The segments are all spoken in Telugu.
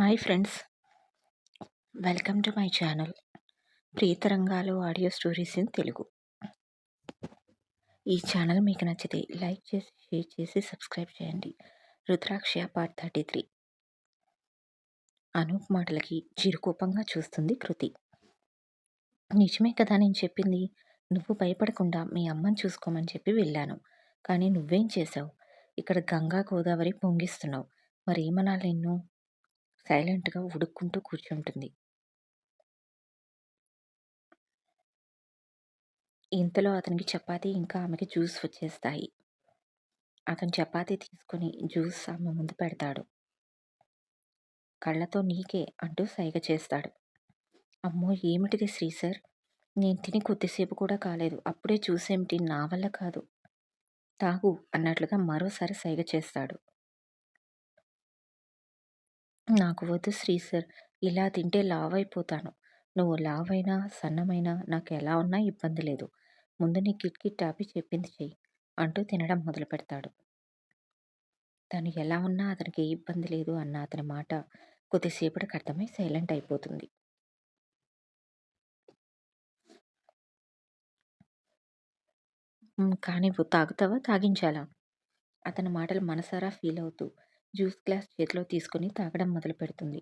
Hi friends, welcome to my channel Priyatarangalu audio stories in Telugu. ఈ ఛానల్ మీకు నచ్చితే లైక్ చేసి షేర్ చేసి సబ్స్క్రైబ్ చేయండి. రుద్రాక్ష పార్ట్ 33. అనూప్ మాటలకి చిరుకోపంగా చూస్తుంది కృతి. నిజమే కదా నేను చెప్పింది. నువ్వు భయపడకుండా మీ అమ్మని చూసుకోమని చెప్పి వెళ్ళాను. కానీ నువ్వేం చేశావు? ఇక్కడ గంగా గోదావరి పొంగిస్తున్నావు. మరేమనాలి నిన్ను? సైలెంట్గా ఉడుక్కుంటూ కూర్చుంటుంది. ఇంతలో అతనికి చపాతీ ఇంకా ఆమెకి జ్యూస్ వచ్చేస్తాయి. అతను చపాతీ తీసుకుని జ్యూస్ ఆమె ముందు పెడతాడు. కళ్ళతో నీకే అంటూ సైగ చేస్తాడు. అమ్మో, ఏమిటిది శ్రీసర్? నేను తిని కొద్దిసేపు కూడా కాలేదు, అప్పుడే జ్యూస్ ఏమిటి? నా వల్ల కాదు, తాగు అన్నట్లుగా మరోసారి సైగ చేస్తాడు. నాకు వద్దు శ్రీసర్, ఇలా తింటే లావైపోతాను. నువ్వు లావైనా సన్నమైనా నాకు ఎలా ఉన్నా ఇబ్బంది లేదు. ముందు నీ కిట్ ఆపి చెప్పింది చెయ్యి అంటూ తినడం మొదలు పెడతాడు. తను ఎలా ఉన్నా అతనికి ఏ ఇబ్బంది లేదు అన్న అతని మాట కొద్దిసేపటికి అర్థమై సైలెంట్ అయిపోతుంది. కానివ్వు, తాగుతావా తాగించాలా? అతని మాటలు మనసారా ఫీల్ అవుతూ జ్యూస్ గ్లాస్ చేతిలో తీసుకుని తాగడం మొదలు పెడుతుంది.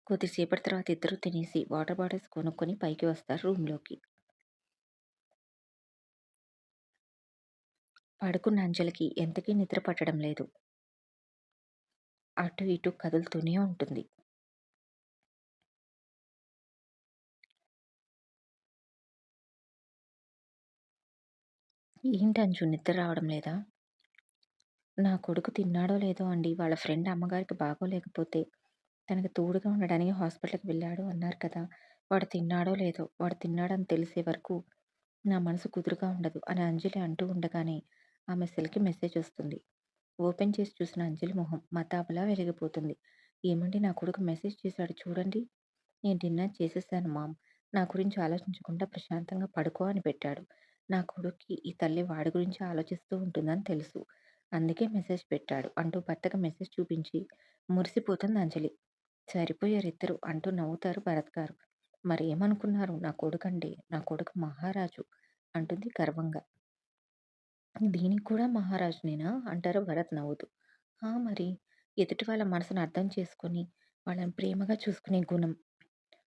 కొద్దిసేపటి తర్వాత ఇద్దరు తినేసి వాటర్ బాటిల్స్ కొనుక్కొని పైకి వస్తారు రూమ్లోకి. పడుకున్న అంజలికి ఎంతకీ నిద్ర పట్టడం లేదు. అటు ఇటు కదులుతూనే ఉంటుంది. ఏంటి అంజు, నిద్ర రావడం లేదా? నా కొడుకు తిన్నాడో లేదో అండి, వాళ్ళ ఫ్రెండ్ అమ్మగారికి బాగోలేకపోతే తనకి తోడుగా ఉండడానికి హాస్పిటల్కి వెళ్ళాడు అన్నారు కదా. వాడు తిన్నాడో లేదో, వాడు తిన్నాడని తెలిసే వరకు నా మనసు కుదురుగా ఉండదు అని అంజలి అంటూ ఉండగానే ఆమె సెల్కి మెసేజ్ వస్తుంది. ఓపెన్ చేసి చూసిన అంజలి మొహం మతాబులా వెలిగిపోతుంది. ఏమండి, నా కొడుకు మెసేజ్ చేశాడు చూడండి. నేను డిన్నర్ చేసేసాను మామ్, నా గురించి ఆలోచించకుండా ప్రశాంతంగా పడుకో అని పెట్టాడు. నా కొడుక్కి ఈ తల్లి వాడి గురించి ఆలోచిస్తూ ఉంటుందని తెలుసు, అందుకే మెసేజ్ పెట్టాడు అంటూ భర్తకు మెసేజ్ చూపించి మురిసిపోతుంది అంజలి. సరిపోయారిద్దరు అంటూ నవ్వుతారు భరత్ గారు. మరేమనుకున్నారు, నా కొడుకండి, నా కొడుకు మహారాజు అంటుంది గర్వంగా. దీనికి కూడా మహారాజునేనా అంటారు భరత్ నవ్వుతూ. మరి ఎదుటి వాళ్ళ మనసును అర్థం చేసుకొని వాళ్ళని ప్రేమగా చూసుకునే గుణం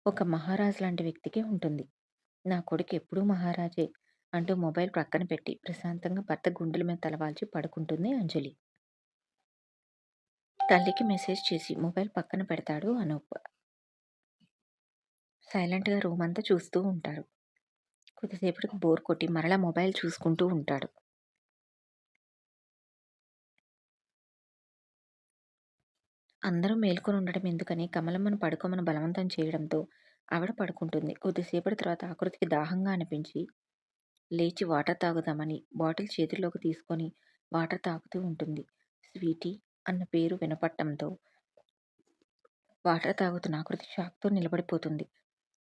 ఒక మహారాజు లాంటి వ్యక్తికే ఉంటుంది. నా కొడుకు ఎప్పుడూ మహారాజే అంటూ మొబైల్ ప్రక్కన పెట్టి ప్రశాంతంగా భర్త గుండెల మీద తలవాల్చి పడుకుంటుంది అంజలి. తల్లికి మెసేజ్ చేసి మొబైల్ పక్కన పెడతాడు అనూప్. సైలెంట్గా రూమ్ అంతా చూస్తూ ఉంటారు. కొద్దిసేపటికి బోర్ కొట్టి మరలా మొబైల్ చూసుకుంటూ ఉంటాడు. అందరూ మేల్కొని ఉండడం ఎందుకని కమలమ్మను పడుకోమని బలవంతం చేయడంతో ఆవిడ పడుకుంటుంది. కొద్దిసేపటి తర్వాత ఆకృతికి దాహంగా అనిపించి లేచి వాటర్ తాగుదామని బాటిల్ చేతిలోకి తీసుకొని వాటర్ తాగుతూ ఉంటుంది. స్వీటీ అన్న పేరు వినపడటంతో వాటర్ తాగుతున్న ఆకృతి షాక్తో నిలబడిపోతుంది.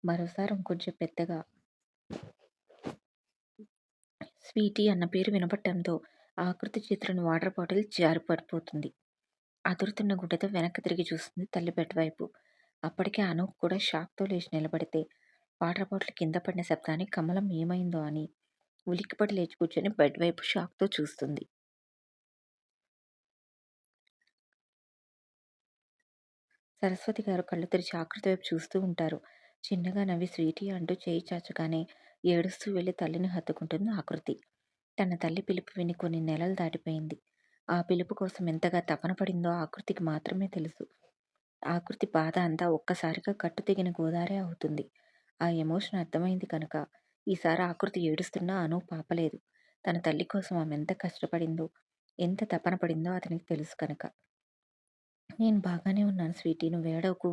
మరోసారి ఇంకొంచెం పెద్దగా స్వీటీ అన్న పేరు వినపడటంతో ఆకృతి చేతిలోని వాటర్ బాటిల్ జారి పడిపోతుంది. అదురుతున్న గుడ్డతో వెనక్కి తిరిగి చూస్తుంది తల్లి బెడ్ వైపు. అప్పటికే అనూప్ కూడా షాక్తో లేచి నిలబడితే వాటర్ బాటిల్ కింద పడిన శబ్దానికి కమలం ఏమైందో అని ఉలిక్కిపడి లేచి కూర్చొని బెడ్ వైపు షాక్తో చూస్తుంది. సరస్వతి గారు కళ్ళు తెరిచి ఆకృతి వైపు చూస్తూ ఉంటారు. చిన్నగా నవ్వి స్వీటీ అంటూ చేయి చాచగానే ఏడుస్తూ వెళ్ళి తల్లిని హత్తుకుంటుంది ఆకృతి. తన తల్లి పిలుపు విని కొన్ని నెలలు దాటిపోయింది. ఆ పిలుపు కోసం ఎంతగా తపన పడిందో ఆకృతికి మాత్రమే తెలుసు. ఆకృతి బాధ అంతా ఒక్కసారిగా కట్టు తెగిన గోదారే అవుతుంది. ఆ ఎమోషన్ అర్థమైంది కనుక ఈసారి ఆకృతి ఏడుస్తున్నా అనూప్ ఆపలేదు. తన తల్లి కోసం ఆమె ఎంత కష్టపడిందో, ఎంత తపన పడిందో అతనికి తెలుసు కనుక. నేను బాగానే ఉన్నాను స్వీటీ, నువ్వేడవకు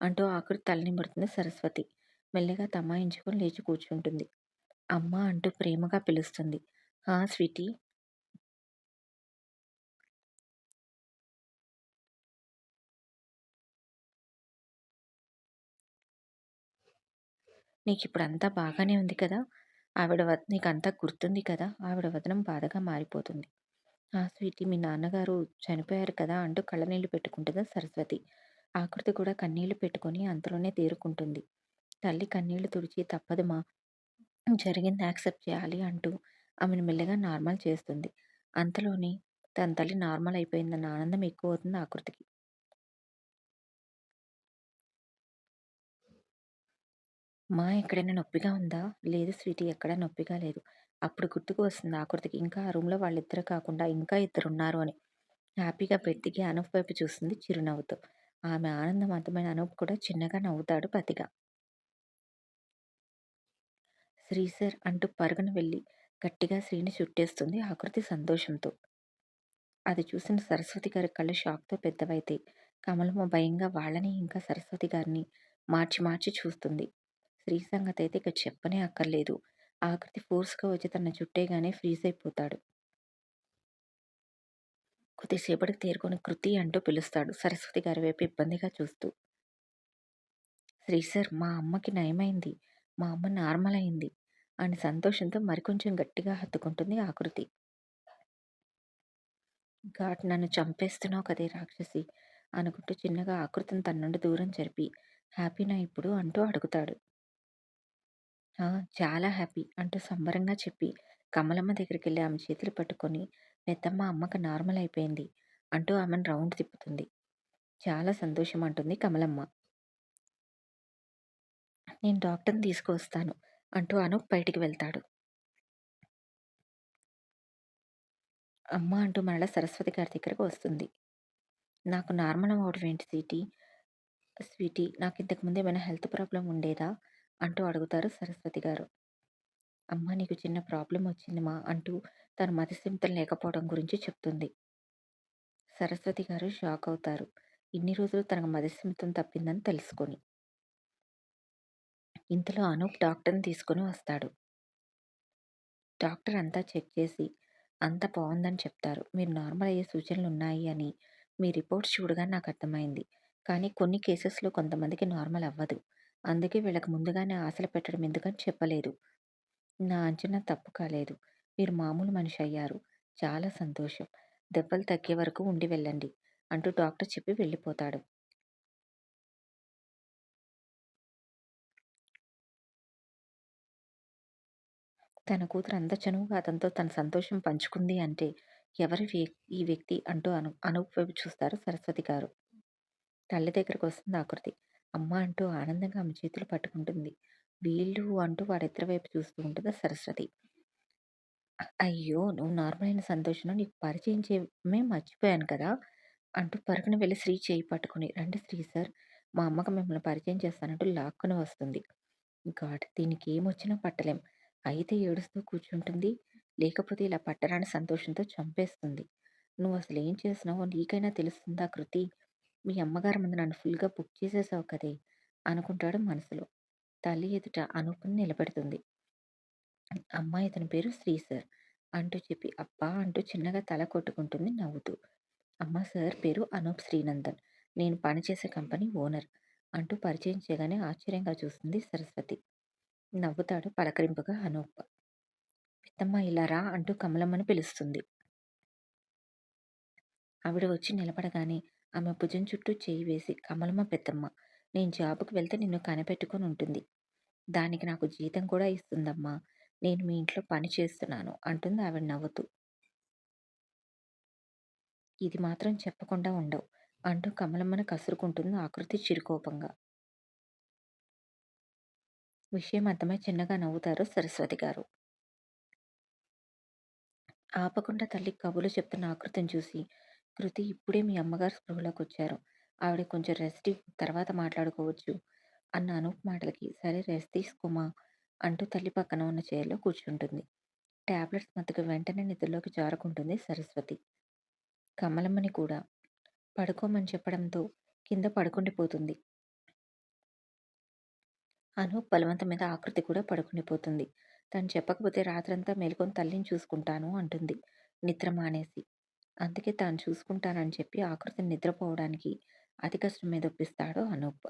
అంటూ ఆకృతి తలనిమురుతుంది సరస్వతి. మెల్లగా తమాయించుకొని లేచి కూర్చుంటుంది. అమ్మ అంటూ ప్రేమగా పిలుస్తుంది. స్వీటీ. నీకిప్పుడు అంతా బాగానే ఉంది కదా? నీకంతా గుర్తుంది కదా? ఆవిడ వదనం బాధగా మారిపోతుంది. స్వీటీ, మీ నాన్నగారు చనిపోయారు కదా అంటూ కళ్ళనీళ్ళు పెట్టుకుంటుంది సరస్వతి. ఆకృతి కూడా కన్నీళ్లు పెట్టుకొని అంతలోనే తేరుకుంటుంది. తల్లి కన్నీళ్లు తుడిచి తప్పదు మా, జరిగింది యాక్సెప్ట్ చేయాలి అంటూ ఆమెను మెల్లగా నార్మల్ చేస్తుంది. అంతలోనే తన తల్లి నార్మల్ అయిపోయిందన్న ఆనందం ఎక్కువవుతుంది ఆకృతికి. మా ఎక్కడైనా నొప్పిగా ఉందా? లేదు స్వీటీ ఎక్కడా నొప్పిగా లేదు. అప్పుడు గుర్తుకు వస్తుంది ఆకృతికి ఇంకా ఆ రూమ్‌లో వాళ్ళిద్దరు కాకుండా ఇంకా ఇద్దరున్నారు అని. హ్యాపీగా బెడ్ దిగి అనూప్ వైపు చూస్తుంది చిరునవ్వుతో. ఆమె ఆనందం అర్థమైన అనూప్ కూడా చిన్నగా నవ్వుతాడు పతిగా. శ్రీ సార్ అంటూ పరుగున వెళ్ళి గట్టిగా శ్రీని చుట్టేస్తుంది ఆకృతి సంతోషంతో. అది చూసిన సరస్వతి గారి కళ్ళు షాక్‌తో పెద్దవైతాయి. కమలమ్మ భయంగా వాళ్ళని ఇంకా సరస్వతి గారిని మార్చి మార్చి చూస్తుంది. శ్రీ సంగతైతే ఇక చెప్పనే అక్కర్లేదు. ఆకృతి ఫోర్స్‌గా వచ్చి తనని చుట్టేయగానే ఫ్రీజ్ అయిపోతాడు. కొద్దిసేపటికి తేరుకొని కృతి అంటూ పిలుస్తాడు సరస్వతి గారి వైపు ఇబ్బందిగా చూస్తూ. శ్రీ సార్ మా అమ్మకి నయమైంది. మా అమ్మ నార్మల్ అయింది అని సంతోషంతో మరికొంచెం గట్టిగా హత్తుకుంటుంది ఆకృతి. ఘాట్ నన్ను చంపేస్తున్నావు కదే రాక్షసి అనుకుంటూ చిన్నగా ఆకృతిని తన నుండి దూరం జరిపి హ్యాపీనా ఇప్పుడు అంటూ అడుగుతాడు. ఆ! చాలా హ్యాపీ అంటూ సంబరంగా చెప్పి కమలమ్మ దగ్గరికెళ్ళి ఆమె చేతులు పట్టుకొని "పెద్దమ్మ అమ్మకి నార్మల్ అయిపోయింది" అంటూ ఆమెను రౌండ్ తిప్పుతుంది. చాలా సంతోషం అంటుంది కమలమ్మ. "నేను డాక్టర్‌ని తీసుకువస్తాను" అంటూ అనూప్ బయటికి వెళ్తాడు. అమ్మ అంటూ మరలా సరస్వతి గారి దగ్గరకు వస్తుంది. "నాకు నార్మల్ అవ్వడం ఏంటి స్వీటీ నాకింతకు ముందు ఏమైనా హెల్త్ ప్రాబ్లమ్ ఉండేదా?" అంటూ అడుగుతారు సరస్వతి గారు. "అమ్మ నీకు చిన్న ప్రాబ్లమ్ వచ్చింది మా" అంటూ తన మతిస్థిమితం లేకపోవడం గురించి చెప్తుంది. సరస్వతి గారు షాక్ అవుతారు. ఇన్ని రోజులు తనకు మతిస్థిమితం తప్పిందని తెలుసుకొని. ఇంతలో అనూప్ డాక్టర్‌ని తీసుకొని వస్తాడు. డాక్టర్ అంతా చెక్ చేసి అంతా బావుందని చెప్తారు. మీరు నార్మల్ అయ్యే సూచనలున్నాయి అని మీ రిపోర్ట్స్ చూడగానే నాకర్థమైంది. కానీ కొన్ని కేసెస్‌లో కొంతమందికి నార్మల్ అవ్వదు. అందుకే వీళ్ళకి ముందుగానే ఆశలు పెట్టడం ఎందుకని చెప్పలేదు. నా అంచనా తప్పు కాలేదు. మీరు మామూలు మనిషి అయ్యారు. చాలా సంతోషం. దెబ్బలు తగ్గే వరకు ఉండి వెళ్ళండి అంటూ డాక్టర్ చెప్పి వెళ్ళిపోతాడు. తన కూతురు అంత చనువుగా అతనితో తన సంతోషం పంచుకుంది అంటే ఎవరి ఈ వ్యక్తి అంటూ అనూప్ వైపు చూస్తారు సరస్వతి గారు. తల్లి దగ్గరకొస్తుంది ఆకృతి. అమ్మ అంటూ ఆనందంగా ఆమె చేతులు పట్టుకుంటుంది. వీళ్ళు అంటూ వాడిద్దరి వైపు చూస్తూ ఉంటుంది సరస్వతి. అయ్యో! నువ్వు నార్మల్ అయిన సంతోషంలో నీకు పరిచయం చేయడమే మర్చిపోయాను కదా! అంటూ పరుగున వెళ్లి శ్రీ చేయి పట్టుకొని, రండి శ్రీ సార్ మా అమ్మకి మిమ్మల్ని పరిచయం చేస్తానంటూ లాక్కొని వస్తుంది. గాడ్ దీనికేమొచ్చినా పట్టలేం. అయితే ఏడుస్తూ కూర్చుంటుంది. లేకపోతే ఇలా పట్టరాని సంతోషంతో చంపేస్తుంది. నువ్వసలేం చేసినావో నీకైనా తెలుస్తుందా కృతి? మీ అమ్మగారి ముందు నన్ను ఫుల్‌గా బుక్ చేసేసావు కదే! అనుకుంటాడు మనసులో. తల్లి ఎదుట అనూపుని నిలబెడుతుంది. అమ్మా ఇతని పేరు శ్రీ సార్ అంటూ చెప్పి అబ్బా! అంటూ చిన్నగా తల కొట్టుకుంటుంది నవ్వుతూ. అమ్మ సార్ పేరు అనూప్ శ్రీనందన్. నేను పనిచేసే కంపెనీ ఓనర్ అంటూ పరిచయం చేయగానే ఆశ్చర్యంగా చూస్తుంది సరస్వతి. నవ్వుతాడు పలకరింపుగా అనూప్. పెద్దమ్మ ఇలా రా అంటూ కమలమ్మని పిలుస్తుంది. ఆవిడ వచ్చి నిలబడగానే ఆమె భుజం చుట్టూ చేయి వేసి కమలమ్మ పెద్దమ్మ నేను జాబ్‌కి వెళ్తే నిన్ను కనిపెట్టుకొని ఉంటుంది. దానికి నాకు జీతం కూడా ఇస్తుందమ్మా. నేను మీ ఇంట్లో పని చేస్తున్నాను అంటుంది ఆవిడ నవ్వుతూ. ఇది మాత్రం చెప్పకుండా ఉండవు అంటూ కమలమ్మని కసురుకుంటుంది ఆకృతి చిరుకోపంగా. విషయం అర్థమై చిన్నగా నవ్వుతారు సరస్వతి గారు. ఆపకుండా తల్లికి కబుర్లు చెప్తున్న ఆకృతిని చూసి, "కృతి ఇప్పుడే మీ అమ్మగారు స్పృహలోకొచ్చారు. ఆవిడకి కొంచెం రెస్ట్ ఇవ్వు తర్వాత మాట్లాడుకోవచ్చు" అన్న అనూప్ మాటలకి, "సరే రెస్ట్ తీసుకోమా" అంటూ తల్లి పక్కన ఉన్న చైర్‌లో కూర్చుంటుంది. టాబ్లెట్స్ మత్తుగా వెంటనే నిద్రలోకి జారుకుంటుంది సరస్వతి. కమలమ్మని కూడా పడుకోమని చెప్పడంతో కింద పడుకుండిపోతుంది. అనూప్ బలవంతం మీద ఆకృతి కూడా పడుకుండిపోతుంది. తను చెప్పకపోతే రాత్రంతా మేలుకొని తల్లిని చూసుకుంటాను అంటుంది నిద్ర మానేసి. అందుకే తాను చూసుకుంటానని చెప్పి ఆకృతిని నిద్రపోవడానికి అతి కష్టం మీద ఒప్పిస్తాడు అనూప్.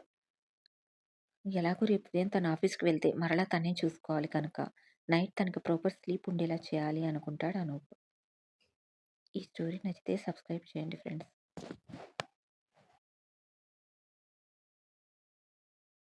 ఎలాగో రేపు ఉదయం తను ఆఫీస్‌కి వెళ్తే మరలా తనే చూసుకోవాలి కనుక నైట్ తనకి ప్రాపర్ స్లీప్ ఉండేలా చేయాలి అనుకుంటాడు అనూప్. ఈ స్టోరీ నచ్చితే సబ్స్క్రైబ్ చేయండి ఫ్రెండ్స్.